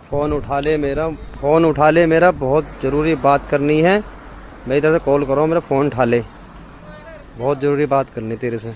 Phone उठा ले मेरा, बहुत ज़रूरी बात करनी है। मेरी तरफ से कॉल करो, मेरा फ़ोन उठा ले, बहुत ज़रूरी बात करनी तेरे से।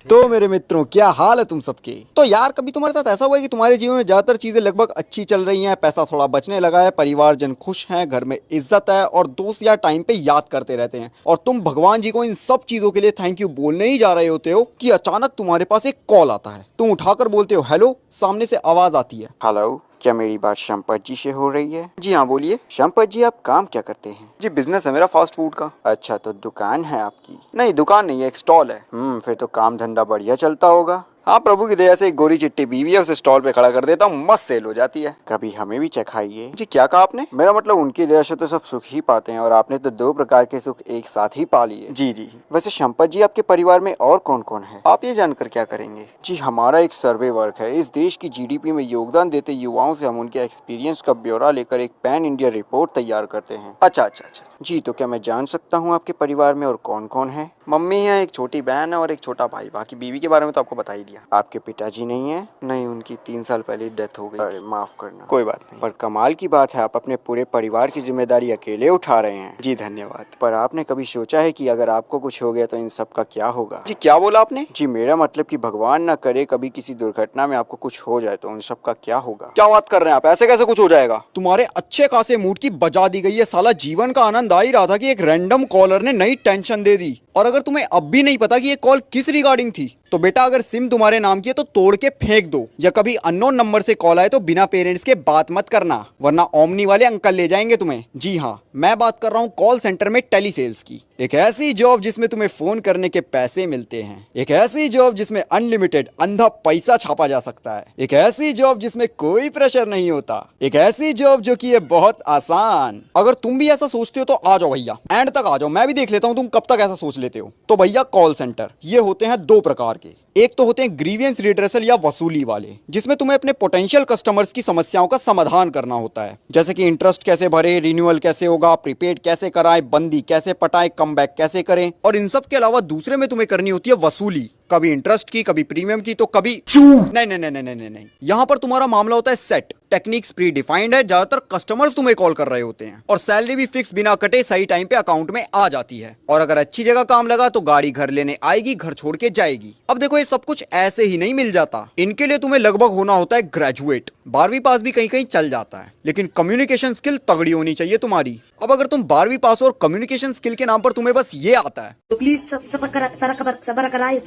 तो मेरे मित्रों, क्या हाल है तुम सबके। तो यार, कभी तुम्हारे साथ ऐसा हुआ है कि तुम्हारे जीवन में ज्यादातर चीजें लगभग अच्छी चल रही हैं, पैसा थोड़ा बचने लगा है, परिवारजन खुश हैं, घर में इज्जत है और दोस्त यार टाइम पे याद करते रहते हैं, और तुम भगवान जी को इन सब चीजों के लिए थैंक यू बोलने ही जा रहे होते हो कि अचानक तुम्हारे पास एक कॉल आता है। तुम उठाकर बोलते हो हेलो, सामने से आवाज आती है हेलो, क्या मेरी बात शंपत जी से हो रही है? जी हाँ, बोलिए। शंपत जी, आप काम क्या करते हैं? जी, बिजनेस है मेरा फास्ट फूड का। अच्छा, तो दुकान है आपकी? नहीं, दुकान नहीं है, एक स्टॉल है। फिर तो काम धंधा बढ़िया चलता होगा। हाँ, प्रभु की दया से एक गोरी चिट्टी बीवी है, उसे स्टॉल पे खड़ा कर देता हूँ, मस्त सेल हो जाती है। कभी हमें भी चखाइए। जी, क्या कहा आपने? मेरा मतलब उनकी दया से तो सब सुख ही पाते हैं, और आपने तो 2 प्रकार के सुख एक साथ ही पा लिए। जी जी। वैसे शंपत जी, आपके परिवार में और कौन कौन है? आप ये जानकर क्या करेंगे? जी, हमारा एक सर्वे वर्क है। इस देश की जीडीपी में योगदान देते युवाओं से हम उनके एक्सपीरियंस का ब्यौरा लेकर एक पैन इंडिया रिपोर्ट तैयार करते हैं। अच्छा अच्छा अच्छा। जी, तो क्या मैं जान सकता हूँ आपके परिवार में और कौन कौन है? मम्मी है, एक छोटी बहन है और एक छोटा भाई। बाकी बीवी के बारे में तो आपको बता ही दिया। आपके पिताजी नहीं है? नहीं, उनकी 3 साल पहले डेथ हो गई। अरे माफ करना। कोई बात नहीं। पर कमाल की बात है, आप अपने पूरे परिवार की जिम्मेदारी अकेले उठा रहे हैं। जी धन्यवाद। पर आपने कभी सोचा है कि अगर आपको कुछ हो गया तो इन सब का क्या होगा? जी, क्या बोला आपने? जी, मेरा मतलब कि भगवान ना करे कभी किसी दुर्घटना में आपको कुछ हो जाए तो उन सब का क्या होगा? क्या बात कर रहे हैं आप, ऐसे कैसे कुछ हो जाएगा? तुम्हारे अच्छे खासे मूड की बजा दी गई है। साला जीवन का आनंद आ ही रहा था कि एक रैंडम कॉलर ने नई टेंशन दे दी। और अगर तुम्हें अब भी नहीं पता कि ये कॉल किस रिगार्डिंग थी, तो बेटा अगर सिम तुम्हारे नाम की है तो तोड़ के फेंक दो, या कभी अननोन नंबर से कॉल आए तो बिना पेरेंट्स के बात मत करना, वरना ओमनी वाले अंकल ले जाएंगे तुम्हें। जी हाँ, मैं बात कर रहा हूँ कॉल सेंटर में टेली सेल्स की। एक ऐसी जॉब जिसमें तुम्हें फोन करने के पैसे मिलते हैं, एक ऐसी जॉब जिसमें अनलिमिटेड अंधा पैसा छापा जा सकता है, एक ऐसी जॉब जिसमें कोई प्रेशर नहीं होता, एक ऐसी जॉब जो कि है बहुत आसान। अगर तुम भी ऐसा सोचते हो तो आ जाओ भैया, एंड तक आ जाओ, मैं भी देख लेता हूँ तुम कब तक ऐसा सोच लेते हो। तो भैया, कॉल सेंटर ये होते हैं 2 प्रकार के। एक तो होते हैं ग्रीवियंस रिड्रेसल या वसूली वाले, जिसमें तुम्हें अपने पोटेंशियल कस्टमर्स की समस्याओं का समाधान करना होता है, जैसे कि इंटरेस्ट कैसे भरे, रिन्यूअल कैसे होगा, प्रीपेड कैसे कराएं, बंदी कैसे पटाएं, कम बैक कैसे करें। और इन सब के अलावा दूसरे में तुम्हें करनी होती है वसूली, कभी इंटरेस्ट की, कभी प्रीमियम की, तो कभी नहीं नहीं नहीं नहीं नहीं नहीं। यहाँ पर तुम्हारा मामला होता है सेट, टेक्निक्स प्री डिफाइंड है, ज्यादातर कस्टमर्स तुम्हें कॉल कर रहे होते हैं, और सैलरी भी फिक्स बिना कटे सही टाइम पे अकाउंट में आ जाती है। और अगर अच्छी जगह काम लगा तो गाड़ी घर लेने आएगी, घर छोड़ के जाएगी। अब देखो, ये सब कुछ ऐसे ही नहीं मिल जाता। इनके लिए तुम्हें लगभग होना होता है ग्रेजुएट। 12वीं पास भी कहीं कहीं चल जाता है, लेकिन कम्युनिकेशन स्किल तगड़ी होनी चाहिए तुम्हारी। अब अगर तुम 12वीं पास और कम्युनिकेशन स्किल के नाम पर तुम्हें बस ये आता है तो प्लीज सबर कराए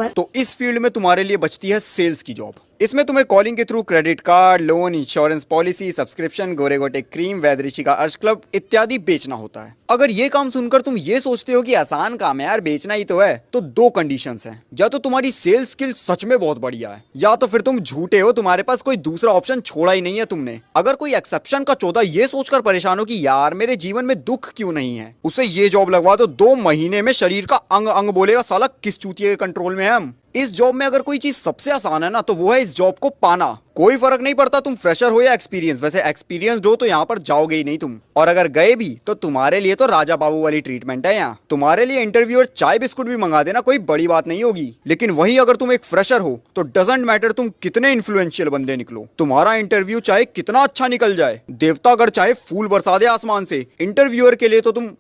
तो इस फील्ड में तुम्हारे लिए बचती है सेल्स की जॉब। इसमें तुम्हें कॉलिंग के through credit card, loan, insurance policy, subscription, गोरे गोटे क्रीम, वैदऋषि का अर्श क्लब इत्यादि बेचना होता है। अगर ये काम सुनकर तुम ये सोचते हो कि आसान काम है यार, बेचना ही तो है, तो 2 कंडीशंस हैं। या तो तुम्हारी सेल्स स्किल सच में बहुत बढ़िया है, या तो फिर तुम झूठे हो, तुम्हारे पास कोई दूसरा ऑप्शन छोड़ा ही नहीं है तुमने। अगर कोई एक्सेप्शन का चौथा ये सोचकर परेशान हो कि यार मेरे जीवन में दुख क्यों नहीं है, उसे ये जॉब लगवा दो, 2 महीने में शरीर का अंग अंग बोलेगा साला किस चूतिए के कंट्रोल में है हम। इस जॉब में अगर कोई चीज सबसे आसान है ना, तो वो है इस जॉब को पाना। कोई फर्क नहीं पड़ता तुम फ्रेशर हो या एक्सपीरियंस, वैसे एक्सपीरियंस्ड हो तो यहाँ पर जाओगे ही नहीं तुम, और अगर गए भी तो तुम्हारे लिए तो राजा बाबू वाली ट्रीटमेंट है यहाँ। तुम्हारे लिए इंटरव्यूअर चाय बिस्कुट भी मंगा देना, कोई बड़ी बात नहीं होगी। लेकिन वही अगर तुम एक फ्रेशर हो तो डजंट मैटर तुम कितने इन्फ्लुएंशियल बंदे निकलो, तुम्हारा इंटरव्यू चाहे कितना अच्छा निकल जाए, देवता अगर चाहे फूल बरसा दे आसमान से, इंटरव्यूअर के लिए तो तुम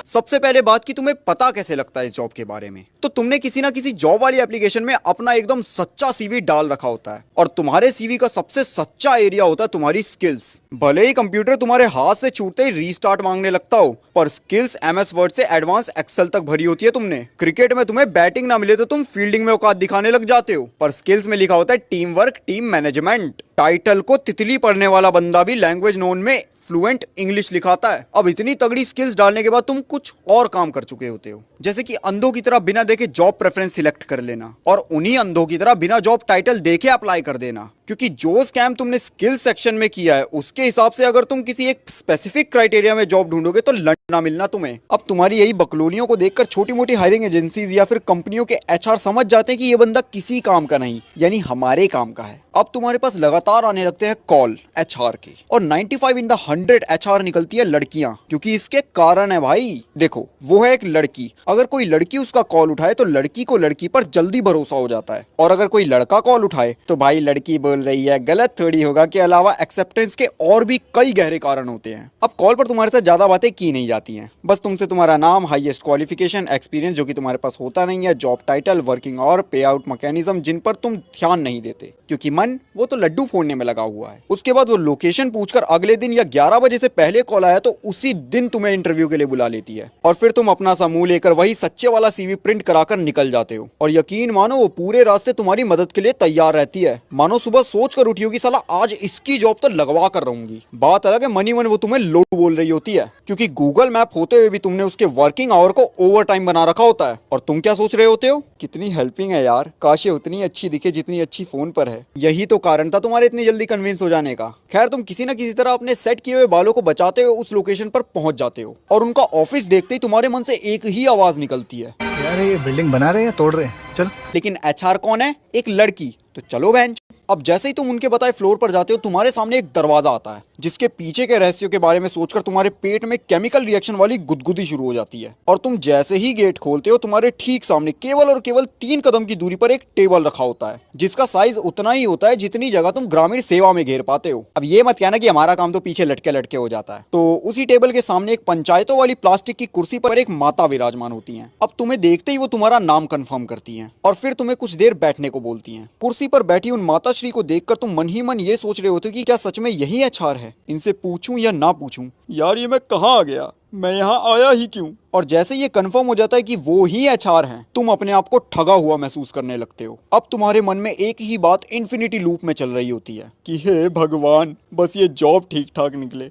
सबसे पहले बात की तुम्हें पता कैसे लगता है इस जॉब के बारे में, तो तुमने किसी ना किसी जॉब वाली एप्लीकेशन में अपना एकदम सच्चा सीवी डाल रखा होता है, और तुम्हारे सीवी का सबसे सच्चा एरिया होता है तुम्हारी स्किल्स। भले ही कंप्यूटर तुम्हारे हाथ से छूटते ही रीस्टार्ट मांगने लगता हो, पर स्किल्स MS वर्ड से एडवांस एक्सेल तक भरी होती है तुमने। क्रिकेट में तुम्हें बैटिंग ना मिले तो तुम फील्डिंग में औकात दिखाने लग जाते हो, पर स्किल्स में लिखा होता है team work, team management. Title को तितली पढ़ने वाला बंदा भी लैंग्वेज नोन में फ्लुएंट इंग्लिश लिखाता है। अब इतनी तगड़ी स्किल्स डालने के बाद तुम कुछ और काम कर चुके होते हो, जैसे कि अंधों की तरह बिना देखे जॉब प्रेफरेंस सिलेक्ट कर लेना, और उन्हीं अंधों की तरह बिना जॉब टाइटल देखे अप्लाई कर देना, क्योंकि जो स्कैम तुमने स्किल सेक्शन में किया है उसके हिसाब से अगर तुम किसी एक स्पेसिफिक क्राइटेरिया में जॉब ढूंढोगे तो लड़ना मिलना तुम्हें। अब तुम्हारी यही बकलोलियों को देखकर छोटी मोटी हायरिंग एजेंसीज या फिर कंपनियों के HR समझ जाते हैं कि ये बंदा किसी काम का नहीं, यानी हमारे काम का है। अब तुम्हारे पास लगातार आने लगते हैं कॉल एचआर के, और 95 इन द 100 एचआर निकलती है लड़कियां, क्योंकि इसके कारण है भाई। देखो, वो है एक लड़की, अगर कोई लड़की उसका कॉल उठाए तो लड़की को लड़की पर जल्दी भरोसा हो जाता है, और अगर कोई लड़का कॉल उठाए तो भाई लड़की बोल रही है गलत थोड़ी होगा के अलावा एक्सेप्टेंस के और भी कई गहरे कारण होते हैं। अब कॉल पर तुम्हारे साथ ज्यादा बातें की नहीं जाती हैं, बस तुमसे तुम्हारा नाम, हाईएस्ट क्वालिफिकेशन, एक्सपीरियंस जो कि तुम्हारे पास होता नहीं है, जॉब टाइटल, वर्किंग और पे आउट मैकेनिज्म जिन पर तुम ध्यान नहीं देते, क्योंकि मन वो तो लड्डू फोड़ने में लगा हुआ है। उसके बाद वो लोकेशन पूछकर अगले दिन या 11 बजे से पहले कॉल आया तो उसी दिन तुम्हें इंटरव्यू के लिए बुला लेती है, और फिर तुम अपना सा मुंह लेकर वही सच्चे वाला सीवी प्रिंट कराकर निकल जाते हो। और यकीन मानो वो पूरे रास्ते तुम्हारी मदद के लिए तैयार रहती है, मानो सुबह सोच कर उठी होगी साला आज इसकी जॉब तो लगवा कर रहूंगी। बात अलग है मनी मन वो तुम्हें लोड बोल रही होती है, क्योंकि गूगल मैप होते हुए भी तुमने उसके वर्किंग आवर को ओवर टाइम बना रखा होता है। और तुम क्या सोच रहे होते हो, कितनी हेल्पिंग है यार, काश ये उतनी अच्छी दिखे जितनी अच्छी फोन पर है। यही तो कारण था तुम्हारे इतनी जल्दी कन्विंस हो जाने का। खैर, तुम किसी न किसी तरह अपने सेट किए हुए बालों को बचाते हुए उस लोकेशन पर पहुंच जाते हो, और उनका ऑफिस देखते ही तुम्हारे मन से एक ही आवाज निकलती है, यार ये बिल्डिंग बना रहे हैं या तोड़ रहे हैं, चलो। लेकिन एचआर कौन है, एक लड़की, तो चलो बहन। अब जैसे ही तुम उनके बताए फ्लोर पर जाते हो, तुम्हारे सामने एक दरवाजा आता है, जिसके पीछे के रहस्यों के बारे में सोचकर तुम्हारे पेट में केमिकल रिएक्शन वाली गुदगुदी शुरू हो जाती है। और तुम जैसे ही गेट खोलते हो, तुम्हारे ठीक सामने केवल और केवल 3 कदम की दूरी पर एक टेबल रखा होता है, जिसका साइज उतना ही होता है जितनी जगह तुम ग्रामीण सेवा में घेर पाते हो। अब ये मत कहना कि हमारा काम तो पीछे लटके लटके हो जाता है। तो उसी टेबल के सामने एक पंचायतों वाली प्लास्टिक की कुर्सी पर एक माता विराजमान होती है। अब तुम्हें देखते ही वो तुम्हारा नाम कंफर्म करती हैं, और फिर तुम्हें कुछ देर बैठने को बोलती हैं। कुर्सी पर बैठी उन माताश्री को देखकर तुम मन ही मन ये सोच रहे होते हो कि क्या सच में यही एचआर है, इनसे पूछूं या ना पूछूं, यार ये मैं कहाँ आ गया, मैं यहाँ आया ही क्यों। और जैसे ये कंफर्म हो जाता है कि वो ही एचआर हैं, तुम अपने आप को ठगा हुआ महसूस करने लगते हो। अब तुम्हारे मन में एक ही बात इन्फिनिटी लूप में चल रही होती है कि हे भगवान, बस ये जॉब ठीक ठाक निकले,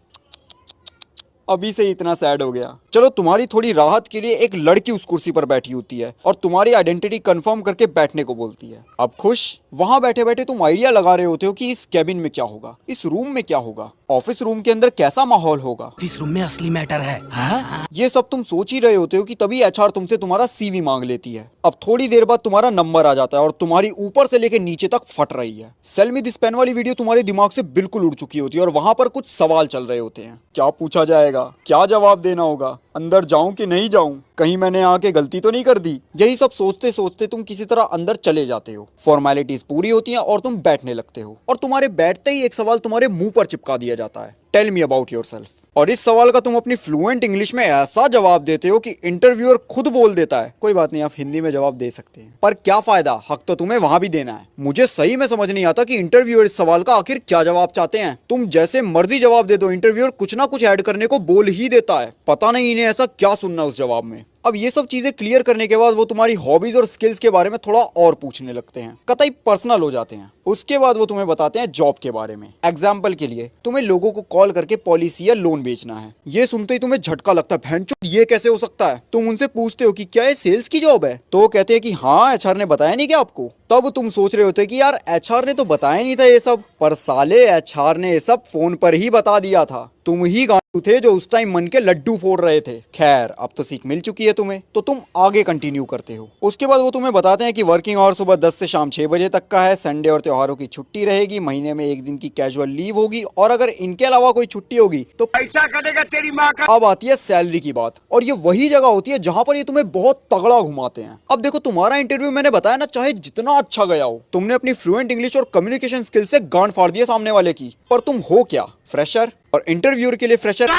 अभी से इतना सैड हो गया। चलो, तुम्हारी थोड़ी राहत के लिए एक लड़की उस कुर्सी पर बैठी होती है और तुम्हारी आइडेंटिटी कंफर्म करके बैठने को बोलती है। अब खुश, वहां बैठे बैठे तुम आइडिया लगा रहे होते हो कि इस कैबिन में क्या होगा, इस रूम में क्या होगा, ऑफिस रूम के अंदर कैसा माहौल होगा, इस रूम में असली मैटर है। हाँ? ये सब तुम सोच ही रहे होते हो कि तभी एचआर तुमसे तुम्हारा सीवी मांग लेती है। अब थोड़ी देर बाद तुम्हारा नंबर आ जाता है और तुम्हारी ऊपर से लेकर नीचे तक फट रही है। सेल मी दिस पेन वाली वीडियो तुम्हारे दिमाग से बिल्कुल उड़ चुकी होती है, और वहां पर कुछ सवाल चल रहे होते हैं। क्या पूछा जाएगा, क्या जवाब देना होगा, अंदर जाऊं कि नहीं जाऊं, कहीं मैंने आके गलती तो नहीं कर दी। यही सब सोचते सोचते तुम किसी तरह अंदर चले जाते हो। फॉर्मेलिटीज पूरी होती हैं और तुम बैठने लगते हो, और तुम्हारे बैठते ही एक सवाल तुम्हारे मुंह पर चिपका दिया जाता है, टेल मी अबाउट योरसेल्फ। और इस सवाल का तुम अपनी फ्लुएंट इंग्लिश में ऐसा जवाब देते हो कि इंटरव्यूअर खुद बोल देता है कोई बात नहीं, आप हिंदी में जवाब दे सकते हैं। पर क्या फायदा, हक तो तुम्हें वहां भी देना है। मुझे सही में समझ नहीं आता कि इंटरव्यूअर इस सवाल का आखिर क्या जवाब चाहते हैं। तुम जैसे मर्जी जवाब दे दो, इंटरव्यूअर कुछ ना कुछ ऐड करने को बोल ही देता है। पता नहीं इन्हें ऐसा क्या सुनना उस जवाब में। अब ये सब चीजें क्लियर करने के बाद वो तुम्हारी हॉबीज और स्किल्स के बारे में थोड़ा और पूछने लगते हैं, कतई पर्सनल हो जाते हैं। उसके बाद वो तुम्हें बताते हैं जॉब के बारे में। एग्जाम्पल के लिए, तुम्हें लोगों को कॉल करके पॉलिसी या लोन बेचना है। ये सुनते ही तुम्हें झटका लगता है, भैंचोद ये कैसे हो सकता है। तुम उनसे पूछते हो कि क्या ये सेल्स की जॉब है, तो वो कहते हैं कि हाँ, एचआर ने बताया नहीं क्या आपको। तब तुम सोच रहे होते कि यार एचआर ने तो बताया नहीं था ये सब, पर साले एचआर ने ये सब फोन पर ही बता दिया था। तुम ही गांडू थे जो उस टाइम मन के लड्डू फोड़ रहे थे। खैर, अब तो सीख मिल चुकी है तुम्हें, तो तुम आगे कंटिन्यू करते हो। उसके बाद वो तुम्हें बताते हैं कि वर्किंग आवर सुबह 10 से शाम 6 बजे तक का है, संडे और त्योहारों की छुट्टी रहेगी, महीने में 1 दिन की कैजुअल लीव होगी, और अगर इनके अलावा कोई छुट्टी होगी तो पैसा कटेगा तेरी माँ का। अब आती है सैलरी की बात, और ये वही जगह होती है जहां पर ये तुम्हें बहुत तगड़ा घुमाते हैं। अब देखो, तुम्हारा इंटरव्यू मैंने बताया ना, चाहे जितना अच्छा गया हो, तुमने अपनी फ्लुएंट इंग्लिश और कम्युनिकेशन स्किल से गांड फाड़ दिया सामने वाले की, पर तुम हो क्या, फ्रेशर। और इंटरव्यूअर के लिए फ्रेशर,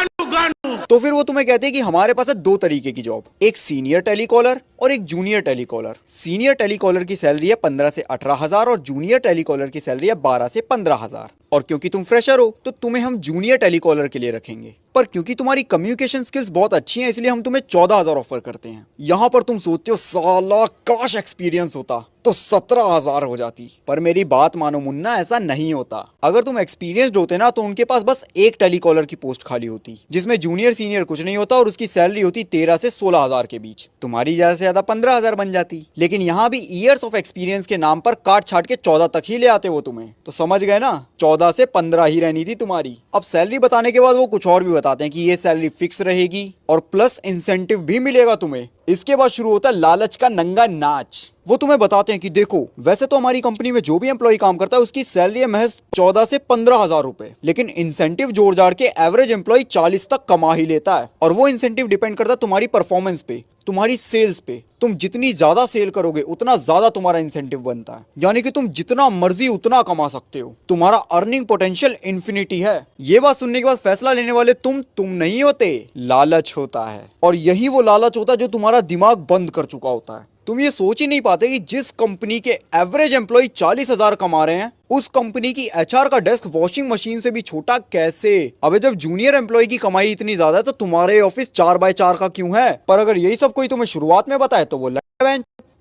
तो फिर वो तुम्हें कहते हैं कि हमारे पास है 2 तरीके की जॉब, एक सीनियर टेलीकॉलर और एक जूनियर टेलीकॉलर। सीनियर टेलीकॉलर की सैलरी है 15 से 18,000 और जूनियर टेलीकॉलर की सैलरी है 12 से 15,000। और क्योंकि तुम फ्रेशर हो तो तुम्हें हम जूनियर टेलीकॉलर के लिए रखेंगे, पर क्योंकि तुम्हारी कम्युनिकेशन स्किल्स बहुत अच्छी हैं इसलिए हम तुम्हें 14,000 ऑफर करते हैं। यहाँ पर तुम सोचते हो साला काश एक्सपीरियंस होता तो 17,000 हो जाती, पर मेरी बात मानो मुन्ना, ऐसा नहीं होता। अगर तुम एक्सपीरियंस्ड होते ना तो उनके पास बस एक टेलीकॉलर की पोस्ट खाली होती, जिसमें जूनियर सीनियर कुछ नहीं होता, और उसकी सैलरी होती 13 से 16,000 के बीच। तुम्हारी ज्यादा से ज्यादा 15,000 बन जाती। लेकिन यहाँ भी ईयर्स ऑफ एक्सपीरियंस के नाम पर काट छाट के 14 तक ही ले आते वो तुम्हें। तो समझ गए ना, 14 से 15 ही रहनी थी तुम्हारी। अब सैलरी बताने के बाद वो कुछ और भी बताते हैं कि ये सैलरी फिक्स रहेगी और प्लस इंसेंटिव भी मिलेगा तुम्हें। इसके बाद शुरू होता है लालच का नंगा नाच। वो तुम्हें बताते हैं कि देखो, वैसे तो हमारी कंपनी में जो भी एम्प्लॉय काम करता है उसकी सैलरी है महज 14 से 15,000 रुपए, लेकिन इंसेंटिव जोड़ जाड़ के एवरेज एम्प्लॉय 40 तक कमा ही लेता है। और वो इंसेंटिव डिपेंड करता है तुम्हारी परफॉर्मेंस पे, तुम्हारी सेल्स पे। तुम जितनी ज्यादा सेल करोगे उतना ज्यादा तुम्हारा इंसेंटिव बनता है, यानी कि तुम जितना मर्जी उतना कमा सकते हो। तुम्हारा अर्निंग पोटेंशियल इन्फिनिटी है। ये बात सुनने के बाद फैसला लेने वाले तुम नहीं होते, लालच होता है। और यही वो लालच होता है जो तुम्हारा दिमाग बंद कर चुका होता है। तुम ये सोच ही नहीं पाते कि जिस कंपनी के एवरेज एम्प्लॉय 40,000 कमा रहे हैं, उस कंपनी की एचआर का डेस्क वॉशिंग मशीन से भी छोटा कैसे। अबे जब जूनियर एम्प्लॉय की कमाई इतनी ज्यादा है तो तुम्हारे ऑफिस 4x4 का क्यों है? पर अगर यही सब कोई तुम्हें शुरुआत में बताए तो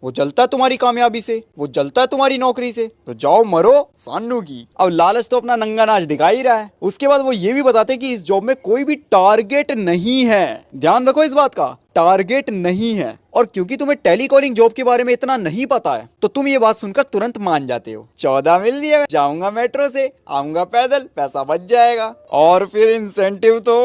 वो जलता है तुम्हारी कामयाबी से, वो जलता है तुम्हारी नौकरी से। तो जाओ मरो सानू की। अब लालच तो अपना नंगा नाच दिखा ही रहा है। उसके बाद वो ये भी बताते हैं कि इस जॉब में कोई भी टारगेट नहीं है। ध्यान रखो इस बात का, टारगेट नहीं है। और क्योंकि तुम्हें टेलीकॉलिंग जॉब के बारे में इतना नहीं पता है तो तुम ये बात सुनकर तुरंत मान जाते हो। 14 मिल रही है, जाऊंगा मेट्रो से, आऊंगा पैदल, पैसा बच जाएगा। और फिर इंसेंटिव तो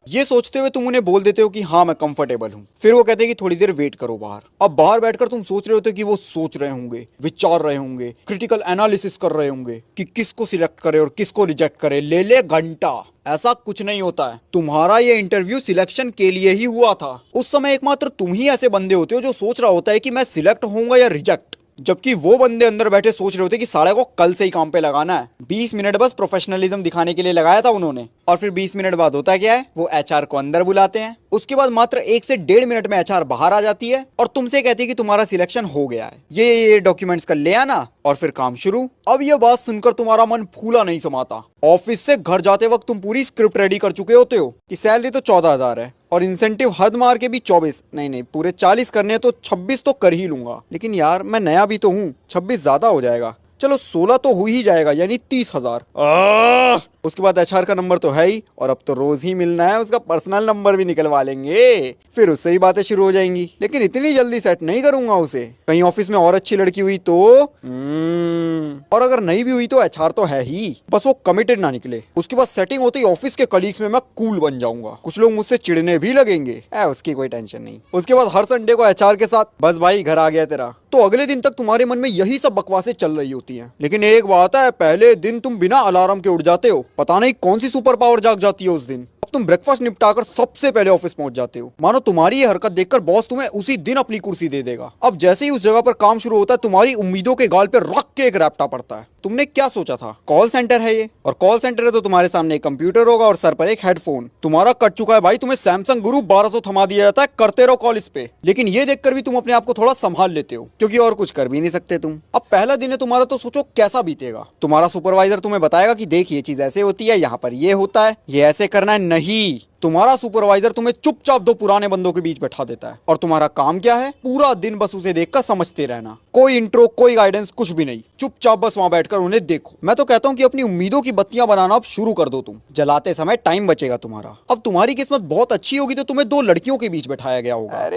ये सोचते हुए तुम उन्हें बोल देते हो कि हाँ मैं कंफर्टेबल हूँ। फिर वो कहते हैं कि थोड़ी देर वेट करो बाहर। अब बाहर बैठकर तुम सोच रहे होते कि वो सोच रहे होंगे, विचार रहे होंगे, क्रिटिकल एनालिसिस कर रहे होंगे कि किसको सिलेक्ट करे और किसको रिजेक्ट करे। ले घंटा। ऐसा कुछ नहीं होता है। तुम्हारा ये इंटरव्यू सिलेक्शन के लिए ही हुआ था। उस समय एकमात्र तुम ही ऐसे बंदे होते हो जो सोच रहा होता है कि मैं सिलेक्ट होऊंगा या रिजेक्ट, जबकि वो बंदे अंदर बैठे सोच रहे होते कि साले को कल से ही काम पे लगाना है। 20 मिनट बस प्रोफेशनलिज्म दिखाने के लिए लगाया था उन्होंने। और फिर 20 मिनट बाद होता क्या है, वो एचआर को अंदर बुलाते हैं। उसके बाद मात्र 1 से 1.5 मिनट में एचआर बाहर आ जाती है और तुमसे कहती है कि तुम्हारा सिलेक्शन हो गया है, ये डॉक्यूमेंट्स कर ले आना। और फिर काम शुरू। अब ये बात सुनकर तुम्हारा मन फूला नहीं समाता। ऑफिस से घर जाते वक्त तुम पूरी स्क्रिप्ट रेडी कर चुके होते हो कि सैलरी तो 14,000 है और इंसेंटिव हद मार के भी 24, नहीं पूरे 40 करने हैं तो 26 तो कर ही लूंगा। लेकिन यार मैं नया भी तो हूँ, 26 ज्यादा हो जाएगा, चलो 16 तो हो ही जाएगा, यानी 30,000। उसके बाद एचआर का नंबर तो है ही, और अब तो रोज ही मिलना है, उसका पर्सनल नंबर भी निकलवा लेंगे। फिर उससे ही बातें शुरू हो जाएंगी। लेकिन इतनी जल्दी सेट नहीं करूंगा उसे, कहीं ऑफिस में और अच्छी लड़की हुई तो और अगर नहीं भी हुई तो एचआर तो है ही, बस वो कमिटेड ना निकले। उसके बाद सेटिंग होते ही ऑफिस के कलीग्स में मैं कूल बन जाऊंगा। कुछ लोग मुझसे चिढ़ने भी लगेंगे, उसकी कोई टेंशन नहीं। उसके बाद हर संडे को एचआर के साथ बस भाई घर आ गया तेरा। तो अगले दिन तक तुम्हारे मन में यही सब बकवासें चल रही होती हैं। लेकिन एक बात है, पहले दिन तुम बिना अलार्म के उठ जाते हो। पता नहीं कौन सी सुपर पावर जाग जाती है उस दिन। अब तुम ब्रेकफास्ट निपटाकर सबसे पहले ऑफिस पहुंच जाते हो। मानो तुम्हारी ये हरकत देखकर बॉस तुम्हें उसी दिन अपनी कुर्सी दे देगा। अब जैसे ही उस जगह पर काम शुरू होता है, तुम्हारी उम्मीदों के गाल पे रख के एक रैपटा पड़ता है। तुमने क्या सोचा था, कॉल सेंटर है ये, और कॉल सेंटर है तो तुम्हारे सामने एक कंप्यूटर होगा और सर पर एक हेडफोन। तुम्हारा कट चुका है भाई, तुम्हें सैमसंग गुरु 1200 थमा दिया जाता है, करते रहो कॉल इस पे। लेकिन ये देखकर भी तुम अपने आप को थोड़ा संभाल लेते हो, क्योंकि और कुछ कर भी नहीं सकते तुम। अब पहला दिन है तुम्हारा, तो सोचो कैसा बीतेगा। तुम्हारा सुपरवाइजर तुम्हें बताएगा कि देख ये चीज ऐसे होती है, यहाँ पर ये होता है, ये ऐसे करना है। नहीं, तुम्हारा सुपरवाइजर तुम्हें चुपचाप 2 पुराने बंदों के बीच बैठा देता है और तुम्हारा काम क्या है, पूरा दिन बस उसे देखकर समझते रहना। कोई इंट्रो, कोई गाइडेंस, कुछ भी नहीं, चुपचाप बस वहां बैठकर उन्हें देखो। मैं तो कहता हूँ कि अपनी उम्मीदों की बत्तियां बनाना अब शुरू कर दो तुम, जलाते समय टाइम बचेगा तुम्हारा। अब तुम्हारी किस्मत बहुत अच्छी होगी तो तुम्हें 2 लड़कियों के बीच बैठाया गया होगा।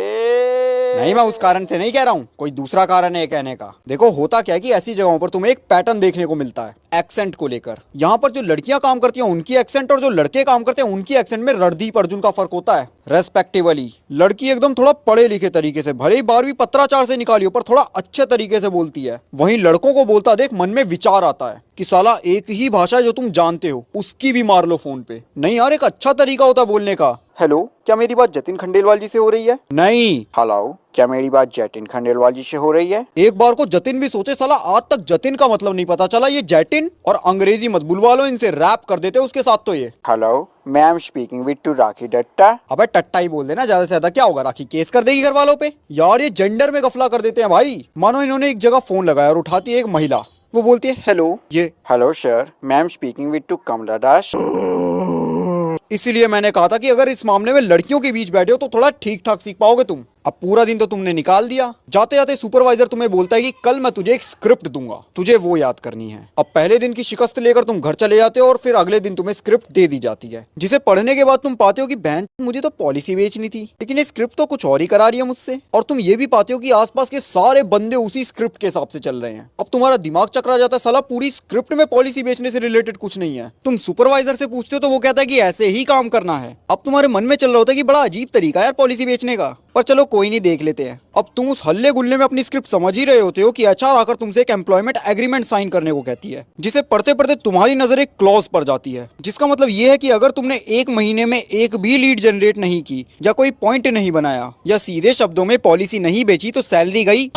नहीं, मैं उस कारण से नहीं कह रहा हूँ, कोई दूसरा कारण है कहने का। देखो होता क्या है कि ऐसी जगहों पर तुम्हें एक पैटर्न देखने को मिलता है एक्सेंट को लेकर। यहाँ पर जो लड़कियां काम करती हैं उनकी एक्सेंट और जो लड़के काम करते हैं उनकी एक्सेंट में रणदीप अर्जुन का फर्क होता है रेस्पेक्टिवली। लड़की एकदम थोड़ा पढ़े लिखे तरीके से, भले ही 12वीं पत्राचार से निकाली हो, पर थोड़ा अच्छे तरीके से बोलती है। वहीं लड़कों को बोलता देख मन में विचार आता है कि साला एक ही भाषा जो तुम जानते हो उसकी भी मार लो फोन पे। नहीं यार, एक अच्छा तरीका होता है बोलने का। हेलो, क्या मेरी बात जतिन खंडेलवाल जी से हो रही है? नहीं। हेलो, क्या मेरी बात जतिन खंडेलवाल जी से हो रही है? एक बार को जतिन भी सोचे, साला आज तक जतिन का मतलब नहीं पता चला। ये जैटिन और अंग्रेजी मत बुलवा लो इनसे, रैप कर देते उसके साथ तो ये। हेलो, मैं एम स्पीकिंग विद टू राखी टट्टा। अबे टट्टा ही बोल देना, ज्यादा से ज्यादा क्या होगा, राखी केस कर देगी घर वालों पे। यार ये जेंडर में गफला कर देते हैं भाई। मानो इन्होंने एक जगह फोन लगाया और उठाती है एक महिला, वो बोलती है हेलो, ये हेलो सर, मैं एम स्पीकिंग विद टू कमला दास। इसीलिए मैंने कहा था कि अगर इस मामले में लड़कियों के बीच बैठे हो तो थोड़ा ठीक ठाक सीख पाओगे तुम। अब पूरा दिन तो तुमने निकाल दिया। जाते जाते सुपरवाइजर तुम्हें बोलता है कि कल मैं तुझे एक स्क्रिप्ट दूंगा, तुझे वो याद करनी है। अब पहले दिन की शिकस्त लेकर तुम घर चले जाते हो और फिर अगले दिन तुम्हें स्क्रिप्ट दे दी जाती है, जिसे पढ़ने के बाद तुम पाते हो कि बहन मुझे तो पॉलिसी बेचनी थी, लेकिन ये स्क्रिप्ट तो कुछ और ही करा रही है मुझसे। और तुम ये भी पाते हो कि आसपास के सारे बंदे उसी स्क्रिप्ट के हिसाब से चल रहे हैं। अब तुम्हारा दिमाग चकरा जाता है, साला पूरी स्क्रिप्ट में पॉलिसी बेचने से रिलेटेड कुछ नहीं है। तुम सुपरवाइजर से पूछते हो तो वो कहता है कि ऐसे ही काम करना है। अब तुम्हारे मन में चल रहा होता है कि बड़ा अजीब तरीका है यार पॉलिसी बेचने का, पर चलो कोई नहीं, देख लेते हैं। अब तुम उस हल्ले गुल्ले में अपनी स्क्रिप्ट समझ ही रहे होते हो कि एचआर आकर तुमसे एक एम्प्लॉयमेंट एग्रीमेंट साइन करने को कहती है, जिसे पढ़ते पढ़ते तुम्हारी नजर एक क्लॉज पर जाती है, जिसका मतलब ये है कि अगर तुमने एक महीने में एक भी लीड जनरेट नहीं की या कोई पॉइंट नहीं बनाया या सीधे शब्दों में पॉलिसी नहीं बेची तो सैलरी गई।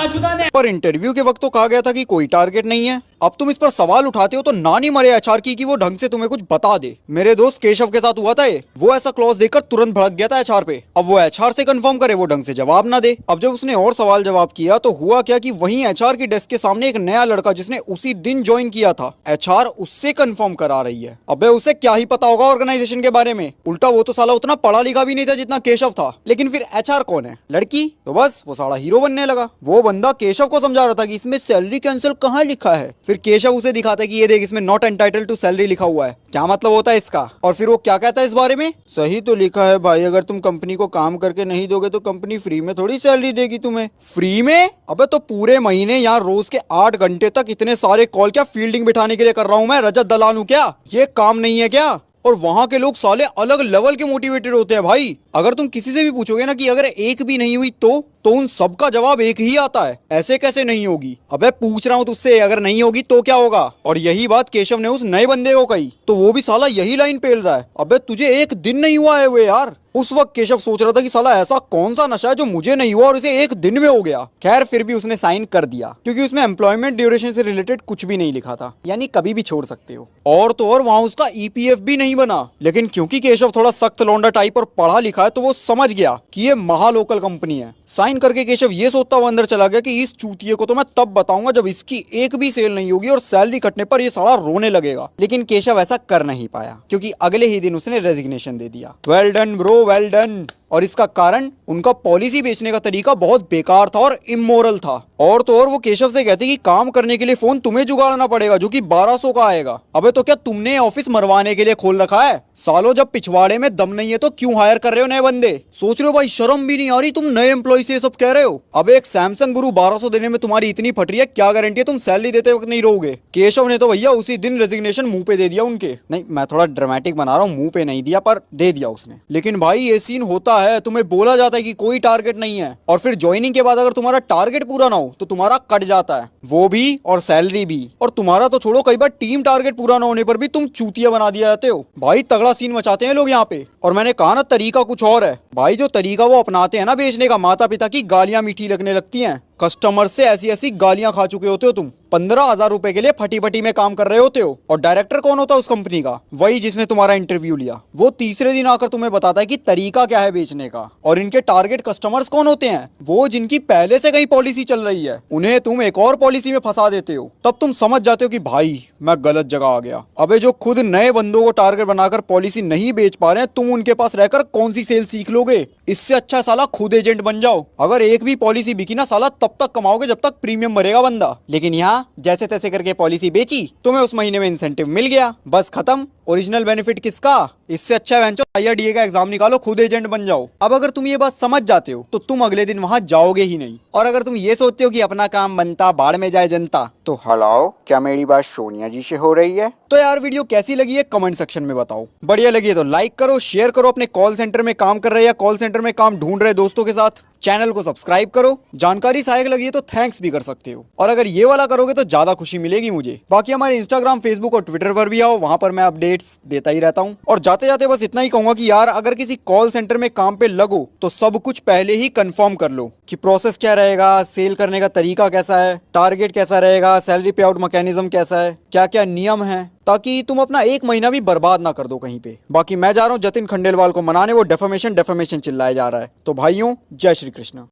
पर इंटरव्यू के वक्त तो कहा गया था कि कोई टारगेट नहीं है। अब तुम इस पर सवाल उठाते हो तो नानी मरे एचआर की कि वो ढंग से तुम्हें कुछ बता दे। मेरे दोस्त केशव के साथ हुआ था ये, वो ऐसा क्लॉज देखकर तुरंत भड़क गया था एचआर पे। अब वो एचआर से कंफर्म करे, वो ढंग से जवाब ना दे। अब जब उसने और सवाल जवाब किया तो हुआ क्या कि वहीं एचआर की डेस्क के सामने एक नया लड़का जिसने उसी दिन ज्वाइन किया था, एचआर उससे कंफर्म करा रही है। अबे उसे क्या ही पता होगा ऑर्गेनाइजेशन के बारे में, उल्टा वो तो साला उतना पढ़ा लिखा भी नहीं था जितना केशव था। लेकिन फिर एचआर कौन है, लड़की, तो बस वो साला हीरो बनने लगा। वो बंदा केशव को समझा रहा था कि इसमें सैलरी कैंसिल कहाँ लिखा है, फिर केशव उसे दिखाता है कि ये देख इसमें नॉट एंटाइटल्ड टू सैलरी लिखा हुआ है, क्या मतलब होता है इसका। और फिर वो क्या कहता है इस बारे में, सही तो लिखा है भाई, अगर तुम कंपनी को काम करके नहीं दोगे तो कंपनी फ्री में थोड़ी सैलरी देगी तुम्हें। फ्री में? अबे तो पूरे महीने यहाँ रोज के 8 घंटे तक इतने सारे कॉल क्या फील्डिंग बिठाने के लिए कर रहा हूँ मैं, रजत दलाल हूँ क्या, ये काम नहीं है क्या। और वहां के लोग साले अलग लेवल के मोटिवेटेड होते हैं भाई। अगर तुम किसी से भी पूछोगे ना कि अगर एक भी नहीं हुई तो उन सबका जवाब एक ही आता है, ऐसे कैसे नहीं होगी। अबे पूछ रहा हूँ तुझसे, अगर नहीं होगी तो क्या होगा। और यही बात केशव ने उस नए बंदे को कही तो वो भी साला यही लाइन पेल रहा है, अबे तुझे एक दिन नहीं हुआ है हुए यार। उस वक्त केशव सोच रहा था कि साला ऐसा कौन सा नशा है जो मुझे नहीं हुआ और इसे एक दिन में हो गया। खैर फिर भी उसने साइन कर दिया क्योंकि उसमें एम्प्लॉयमेंट ड्यूरेशन से रिलेटेड कुछ भी नहीं लिखा था, यानी कभी भी छोड़ सकते हो। और तो और वहां उसका ईपीएफ भी नहीं बना, लेकिन क्योंकि केशव थोड़ा सख्त लौंडा टाइप और पढ़ा लिखा है तो वो समझ गया कि ये महालोकल कंपनी है। साइन करके केशव ये सोचता हुआ अंदर चला गया कि इस चूतिये को तो मैं तब बताऊंगा जब इसकी एक भी सेल नहीं होगी और सैलरी कटने पर ये साला रोने लगेगा। लेकिन केशव ऐसा कर नहीं पाया क्योंकि अगले ही दिन उसने रेजिग्नेशन दे दिया। Well done bro, well done. और इसका कारण उनका पॉलिसी बेचने का तरीका बहुत बेकार था और इमोरल था। और तो और वो केशव से कहते कि काम करने के लिए फोन तुम्हें जुगाड़ना पड़ेगा जो कि 1200 का आएगा। अबे तो क्या तुमने ऑफिस मरवाने के लिए खोल रखा है सालों, जब पिछवाड़े में दम नहीं है तो क्यों हायर कर रहे हो नए बंदे। सोच रहे हो भाई शर्म भी नहीं आ रही, तुम नए एम्प्लॉय से ये सब कह रहे हो। अब एक सैमसंग गुरु 1200 देने में तुम्हारी इतनी फट रही है, क्या गारंटी है तुम सैलरी देते वक्त नहीं रहोगे। केशव ने तो भैया उसी दिन रेजिग्नेशन मुंह पे दे दिया उनके। नहीं मैं थोड़ा ड्रामेटिक बना रहा हूँ, मुंह पे नहीं दिया पर दे दिया उसने। लेकिन भाई ये सीन होता है, तुम्हें बोला जाता है कि कोई टारगेट नहीं है और फिर ज्वाइनिंग के बाद अगर तुम्हारा टारगेट पूरा ना हो तो तुम्हारा कट जाता है, वो भी और सैलरी भी। और तुम्हारा तो छोड़ो, कई बार टीम टारगेट पूरा ना होने पर भी तुम चूतिया बना दिया जाते हो। भाई तगड़ा सीन मचाते हैं लोग यहाँ पे। और मैंने कहा ना तरीका कुछ और है भाई, जो तरीका वो अपनाते हैं ना बेचने का, माता पिता की गालियां मीठी लगने लगती हैं। कस्टमर से ऐसी ऐसी गालियां खा चुके होते हो तुम। 15,000 रुपए के लिए फटी फटी में काम कर रहे होते हो। और डायरेक्टर कौन होता है उस कंपनी का, वही जिसने तुम्हारा इंटरव्यू लिया। वो तीसरे दिन आकर तुम्हें बताता है कि तरीका क्या है बेचने का। और इनके टारगेट कस्टमर्स कौन होते हैं, वो जिनकी पहले से कहीं पॉलिसी चल रही है, उन्हें तुम एक और पॉलिसी में फंसा देते हो। तब तुम समझ जाते हो कि भाई मैं गलत जगह आ गया। अबे जो खुद नए बंदों को टारगेट बनाकर पॉलिसी नहीं बेच पा रहे हैं, तुम उनके पास रहकर कौन सी सेल सीख लोगे। इससे अच्छा साला खुद एजेंट बन जाओ। अगर एक भी पॉलिसी बिकी ना साला तब तक कमाओगे जब तक प्रीमियम भरेगा बंदा। लेकिन यहाँ जैसे तैसे करके पॉलिसी बेची, तुम्हें उस महीने में इंसेंटिव मिल गया, बस खत्म। ओरिजिनल बेनिफिट किसका। इससे अच्छा वेंचर IRDA का एग्जाम निकालो, खुद एजेंट बन जाओ। अब अगर तुम ये बात समझ जाते हो तो तुम अगले दिन वहां जाओगे ही नहीं। और अगर तुम ये सोचते हो कि अपना काम बनता बाढ़ में जाए जनता, तो हेलो, क्या मेरी बात सोनिया जी से हो रही है। तो यार वीडियो कैसी लगी है कमेंट सेक्शन में बताओ। बढ़िया लगी है तो लाइक करो, शेयर करो अपने कॉल सेंटर में काम कर रहे या कॉल सेंटर में काम ढूंढ रहे दोस्तों के साथ। चैनल को सब्सक्राइब करो। जानकारी सहायक लगी है तो थैंक्स भी कर सकते हो। और अगर ये वाला करोगे तो ज्यादा खुशी मिलेगी मुझे। बाकी हमारे इंस्टाग्राम, फेसबुक और ट्विटर पर भी आओ, वहां पर मैं अपडेट्स देता ही रहता हूँ। और जाते जाते बस इतना ही कहूंगा कि यार अगर किसी कॉल सेंटर में काम पे लगो तो सब कुछ पहले ही कंफर्म कर लो कि प्रोसेस क्या रहेगा, सेल करने का तरीका कैसा है, टारगेट कैसा रहेगा, सैलरी पे आउट मैकेनिज्म कैसा है, क्या क्या नियम है, ताकि तुम अपना एक महीना भी बर्बाद ना कर दो कहीं पे। बाकी मैं जा रहा हूँ जतिन खंडेलवाल को मनाने, वो डेफेमेशन चिल्लाया जा रहा है। तो भाइयों जय श्री कृष्ण।